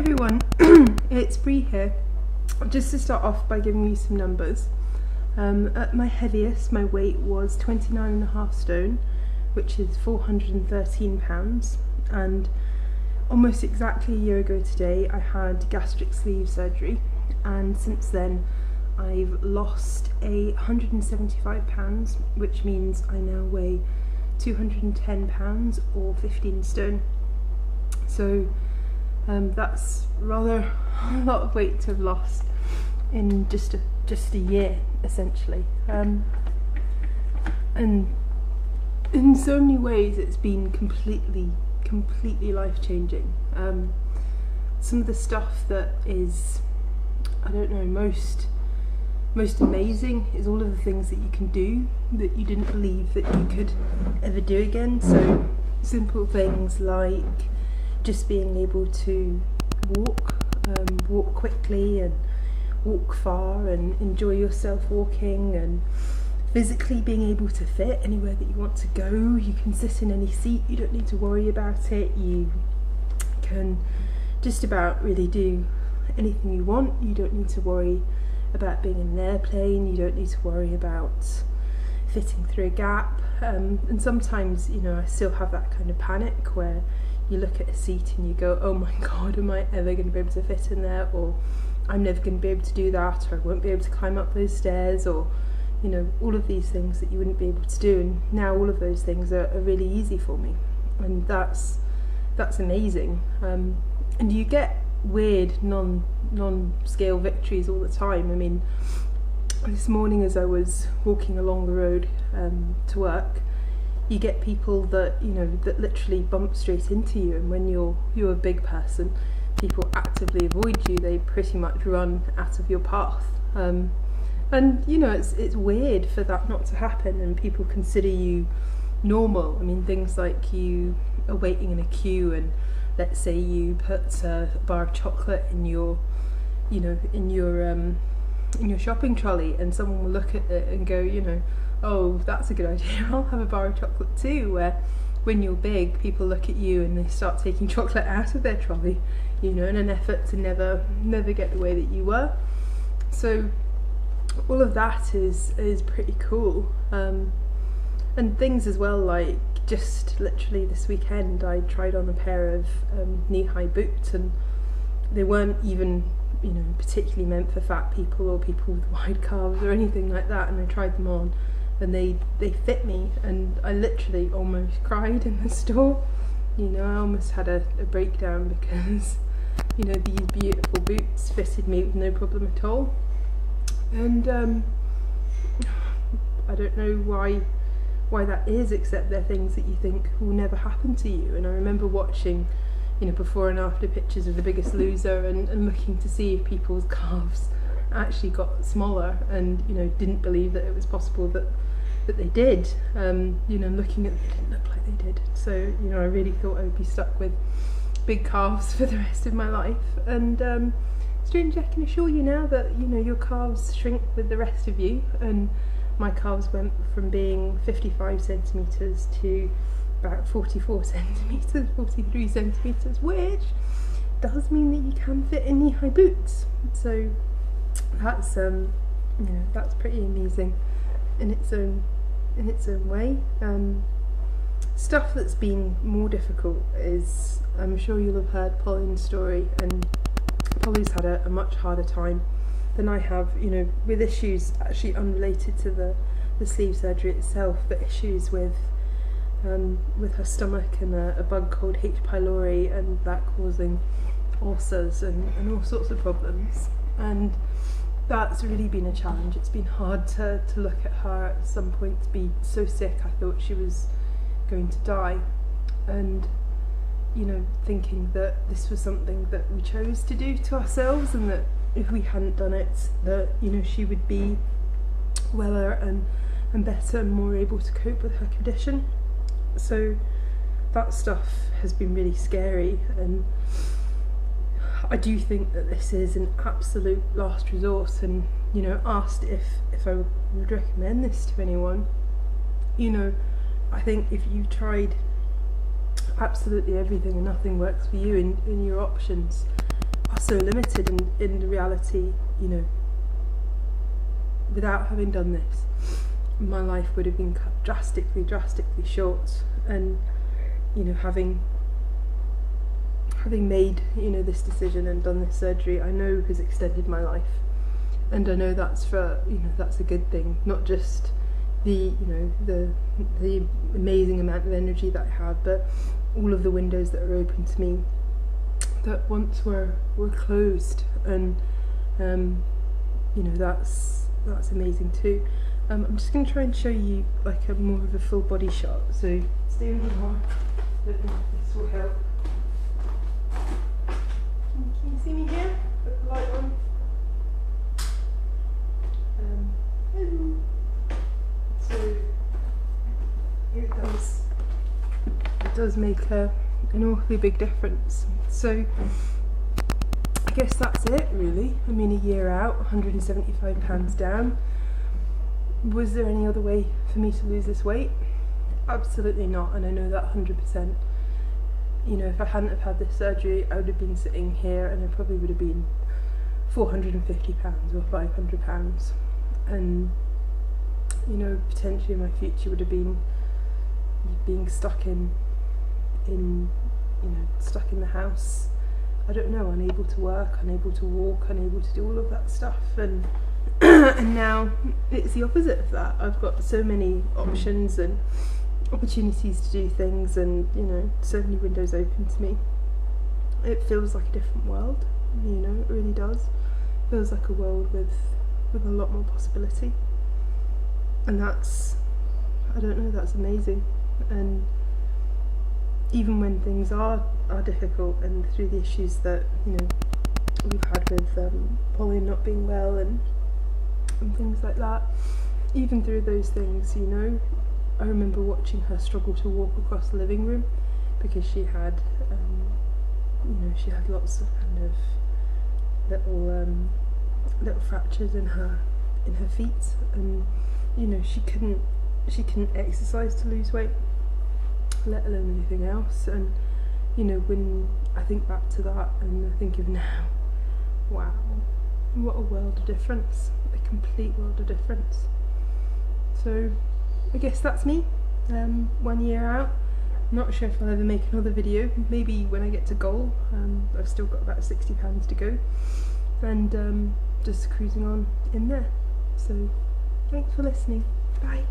everyone, it's Bree here. Just to start off by giving you some numbers. At my heaviest, my weight was 29.5 stone, which is 413 pounds, and almost exactly a year ago today I had gastric sleeve surgery, and since then I've lost 175 pounds, which means I now weigh 210 pounds or 15 stone. So that's rather a lot of weight to have lost in just a year, essentially. And in so many ways it's been completely life-changing. Some of the stuff that is, I don't know, most amazing is all of the things that you can do that you didn't believe that you could ever do again. So simple things like just being able to walk quickly and walk far and enjoy yourself walking, and physically being able to fit anywhere that you want to go. You can sit in any seat, you don't need to worry about it, you can just about really do anything you want. You don't need to worry about being in an airplane, you don't need to worry about fitting through a gap, and sometimes, you know, I still have that kind of panic where you look at a seat and you go, oh my god, am I ever going to be able to fit in there, or I'm never going to be able to do that, or I won't be able to climb up those stairs, or, you know, all of these things that you wouldn't be able to do. And now all of those things are really easy for me, and that's amazing. And you get weird non-scale victories all the time. I mean, this morning as I was walking along the road to work, you get people that, you know, that literally bump straight into you, and when you're a big person, people actively avoid you. They pretty much run out of your path, and you know, it's weird for that not to happen, and people consider you normal. I mean, things like you are waiting in a queue, and let's say you put a bar of chocolate in your, you know, in your shopping trolley, and someone will look at it and go, you know, oh, that's a good idea, I'll have a bar of chocolate too. Where when you're big, people look at you and they start taking chocolate out of their trolley, you know, in an effort to never get the way that you were. So all of that is pretty cool. And things as well, like just literally this weekend I tried on a pair of knee-high boots, and they weren't even, you know, particularly meant for fat people or people with wide calves or anything like that, and I tried them on and they fit me, and I literally almost cried in the store. You know, I almost had a breakdown because, you know, these beautiful boots fitted me with no problem at all. And I don't know why that is, except they're things that you think will never happen to you. And I remember watching, you know, before and after pictures of The Biggest Loser, and looking to see if people's calves actually got smaller, and, you know, didn't believe that it was possible that they did. You know, looking at them, it didn't look like they did. So, you know, I really thought I would be stuck with big calves for the rest of my life. And strange, I can assure you now that, you know, your calves shrink with the rest of you, and my calves went from being 55 centimetres to about 44 centimetres, 43 centimetres, which does mean that you can fit in knee-high boots. So that's you know, that's pretty amazing in its own way. Stuff that's been more difficult is, I'm sure you'll have heard Pauline's story, and Polly's had a much harder time than I have, you know, with issues actually unrelated to the sleeve surgery itself, but issues with her stomach and a bug called H. pylori, and that causing ulcers and all sorts of problems. And that's really been a challenge. It's been hard to look at her at some point to be so sick I thought she was going to die, and, you know, thinking that this was something that we chose to do to ourselves, and that if we hadn't done it, that, you know, she would be weller and better and more able to cope with her condition. So that stuff has been really scary, and I do think that this is an absolute last resort. And, you know, asked if I would recommend this to anyone, you know, I think if you've tried absolutely everything and nothing works for you in your options, so limited in the reality, you know, without having done this, my life would have been cut drastically short. And, you know, having made, you know, this decision and done this surgery, I know has extended my life. And I know that's that's a good thing, not just the amazing amount of energy that I have, but all of the windows that are open to me that once were closed. And that's amazing too. I'm just going to try and show you like a more of a full body shot, so stay with me more. I don't know if this will help. Can you see me here? Put the light on. So it does make an awfully big difference. So I guess that's it really. I mean, a year out, £175 down. Was there any other way for me to lose this weight? Absolutely not, and I know that 100%. You know, if I hadn't have had this surgery, I would have been sitting here and I probably would have been £450 or £500. And, you know, potentially my future would have been being stuck in the house. I don't know, unable to work, unable to walk, unable to do all of that stuff. And and now it's the opposite of that. I've got so many options and opportunities to do things, and, you know, so many windows open to me. It feels like a different world, you know, it really does. It feels like a world with a lot more possibility. And that's, I don't know, that's amazing. And even when things are difficult, and through the issues that, you know, we've had with Pauline not being well and things like that, even through those things, you know, I remember watching her struggle to walk across the living room because she had, she had lots of kind of little fractures in her feet, and, you know, she couldn't exercise to lose weight, let alone anything else. And, you know, when I think back to that and I think of now, wow, what a world of difference, a complete world of difference. So I guess that's me, 1 year out. Not sure if I'll ever make another video, maybe when I get to goal. I've still got about £60 to go, and just cruising on in there. So thanks for listening, bye.